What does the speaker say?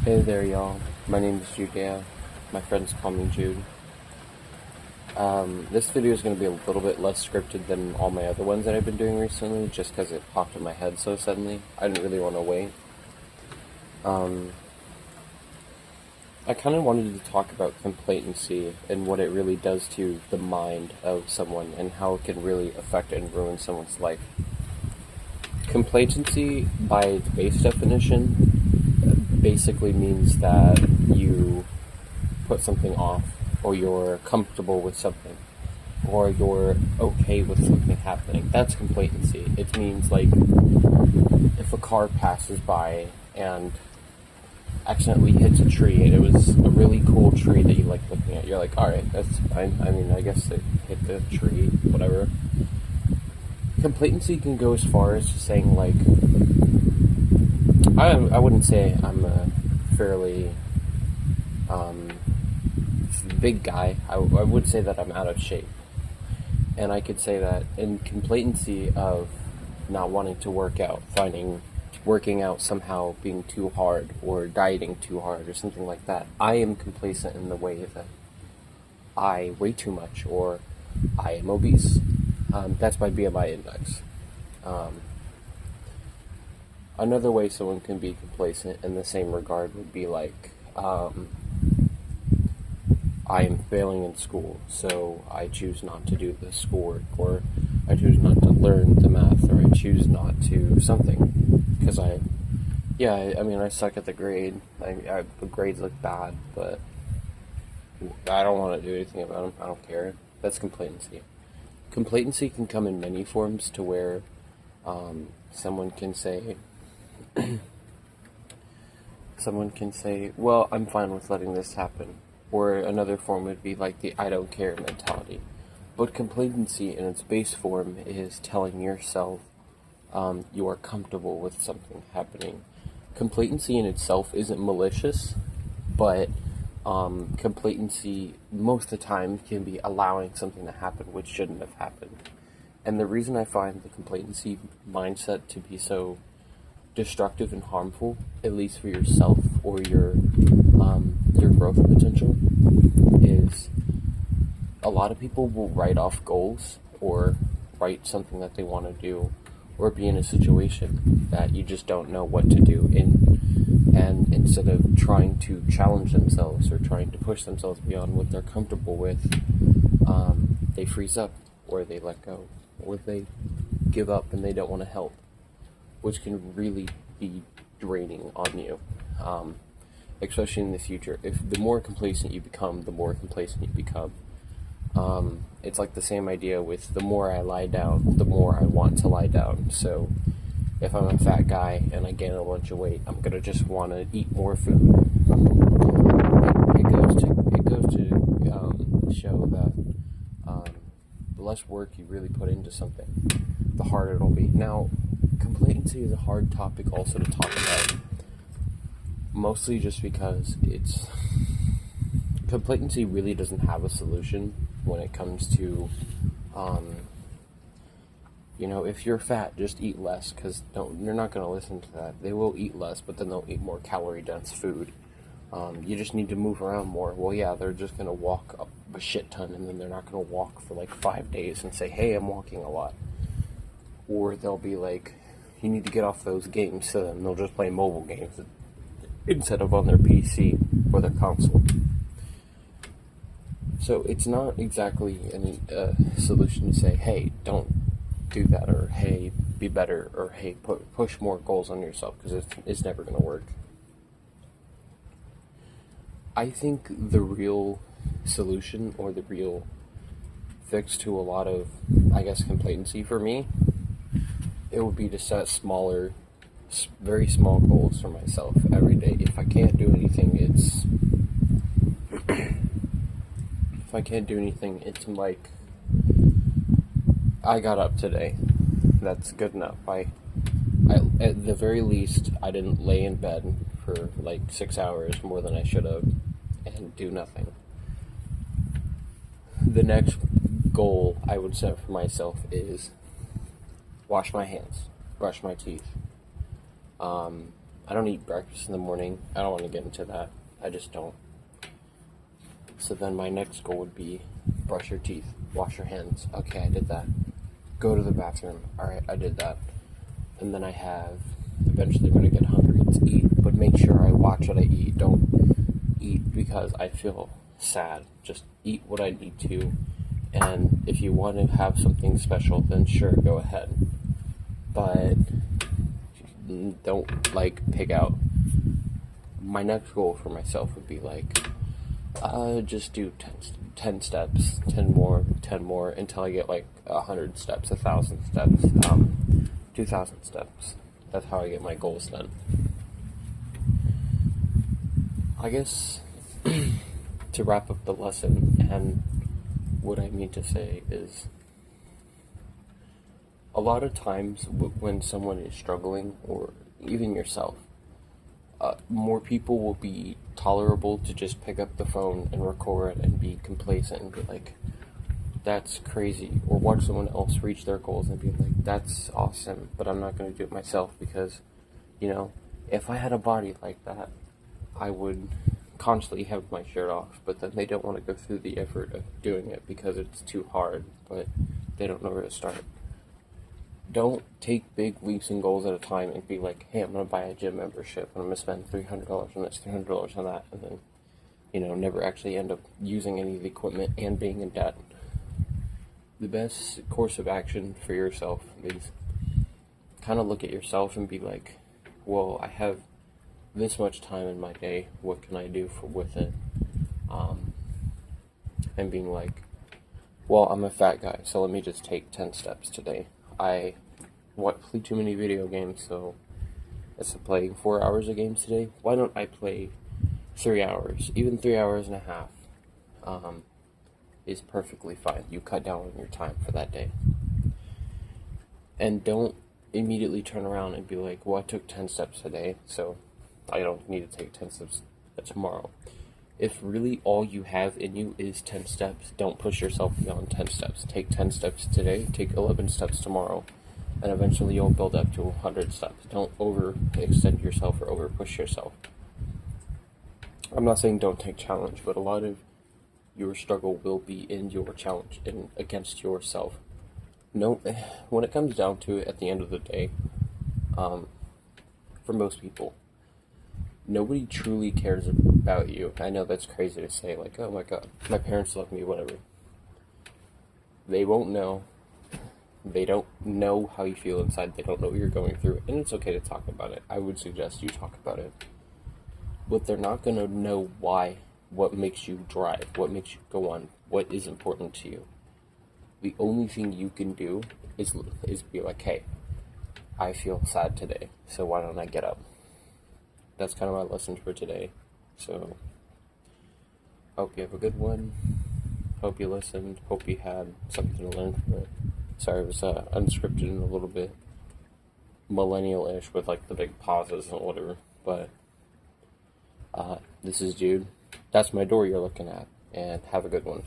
Hey there, y'all. My name is Judea. My friends call me Jude. This video is going to be a little bit less scripted than all my other ones that I've been doing recently, just because it popped in my head so suddenly. I didn't really want to wait. I kind of wanted to talk about complacency and what it really does to the mind of someone and how it can really affect and ruin someone's life. Complacency, by its base definition, basically means that you put something off, or you're comfortable with something, or you're okay with something happening. That's complacency. It means, like, if a car passes by and accidentally hits a tree and it was a really cool tree that you like looking at, you're like, alright, that's fine. I mean, I guess it hit the tree, whatever. Complacency can go as far as to saying, like, I wouldn't say I'm a fairly big guy. I would say that I'm out of shape. And I could say that in complacency of not wanting to work out, finding working out somehow being too hard, or dieting too hard, or something like that, I am complacent in the way that I weigh too much, or I am obese. That's my BMI index. Another way someone can be complacent in the same regard would be like, I am failing in school, so I choose not to do the schoolwork, or I choose not to learn the math, or I choose not to something, because I suck at the grade. The grades look bad, but I don't want to do anything about them. I don't care. That's complacency. Complacency can come in many forms, to where someone can say, well, I'm fine with letting this happen. Or another form would be like the I don't care mentality. But complacency in its base form is telling yourself you are comfortable with something happening. Complacency in itself isn't malicious, but complacency most of the time can be allowing something to happen which shouldn't have happened. And the reason I find the complacency mindset to be so destructive and harmful, at least for yourself or your growth potential, is a lot of people will write off goals, or write something that they want to do, or be in a situation that you just don't know what to do in, and instead of trying to challenge themselves or trying to push themselves beyond what they're comfortable with, they freeze up, or they let go, or they give up and they don't want to help, which can really be draining on you, especially in the future. If the more complacent you become, the more complacent you become. It's like the same idea with the more I lie down, the more I want to lie down. So if I'm a fat guy and I gain a bunch of weight, I'm gonna just want to eat more food. It goes to show that the less work you really put into something, the harder it'll be. Now, complacency is a hard topic also to talk about, mostly just because complacency really doesn't have a solution when it comes to, if you're fat, just eat less, because you're not going to listen to that. They will eat less, but then they'll eat more calorie-dense food. You just need to move around more. Well, yeah, they're just going to walk up a shit ton, and then they're not going to walk for like 5 days and say, hey, I'm walking a lot. Or they'll be like, you need to get off those games, so then they'll just play mobile games instead of on their PC or their console. So it's not exactly a solution to say, hey, don't do that, or hey, be better, or hey, push more goals on yourself, because it's never going to work. I think the real solution, or the real fix to a lot of, complacency for me, it would be to set smaller, very small goals for myself every day. If I can't do anything, it's like, I got up today. That's good enough. I at the very least, I didn't lay in bed for like 6 hours more than I should have and do nothing. The next goal I would set for myself is wash my hands, brush my teeth. I don't eat breakfast in the morning. I don't want to get into that. I just don't. So then my next goal would be brush your teeth, wash your hands. Okay, I did that. Go to the bathroom. Alright, I did that. And then I have, eventually when I get hungry, it's eat. But make sure I watch what I eat. Don't eat because I feel sad. Just eat what I need to. And if you want to have something special, then sure, go ahead. But don't, pick out. My next goal for myself would be, just do 10 steps, 10 more, until I get, 100 steps, 1,000 steps, 2,000 steps. That's how I get my goals done. I guess, to wrap up the lesson, and what I mean to say is, a lot of times when someone is struggling, or even yourself, more people will be tolerable to just pick up the phone and record and be complacent and be like, that's crazy, or watch someone else reach their goals and be like, that's awesome, but I'm not going to do it myself because, if I had a body like that, I would constantly have my shirt off, but then they don't want to go through the effort of doing it because it's too hard, but they don't know where to start. Don't take big leaps and goals at a time and be like, hey, I'm going to buy a gym membership and I'm going to spend $300 on this, $300 on that, and then, never actually end up using any of the equipment and being in debt. The best course of action for yourself is kind of look at yourself and be like, well, I have this much time in my day, what can I do with it? And being like, well, I'm a fat guy, so let me just take 10 steps today. I play too many video games, so instead of playing 4 hours of games today, why don't I play 3 hours? Even 3 hours and a half is perfectly fine. You cut down on your time for that day. And don't immediately turn around and be like, well, I took 10 steps today, so I don't need to take 10 steps tomorrow. If really all you have in you is 10 steps, don't push yourself beyond 10 steps. Take 10 steps today, take 11 steps tomorrow, and eventually you'll build up to 100 steps. Don't overextend yourself or overpush yourself. I'm not saying don't take challenge, but a lot of your struggle will be in your challenge and against yourself. No, when it comes down to it, at the end of the day, for most people, nobody truly cares about you. I know that's crazy to say, oh my god, my parents love me, whatever. They won't know. They don't know how you feel inside. They don't know what you're going through, and it's okay to talk about it. I would suggest you talk about it. But they're not going to know why, what makes you drive, what makes you go on, what is important to you. The only thing you can do is be like, hey, I feel sad today, so why don't I get up? That's kind of my lesson for today. So, hope you have a good one. Hope you listened. Hope you had something to learn from it. Sorry, it was unscripted and a little bit millennial-ish with the big pauses and whatever. But this is Jude. That's my door you're looking at. And have a good one.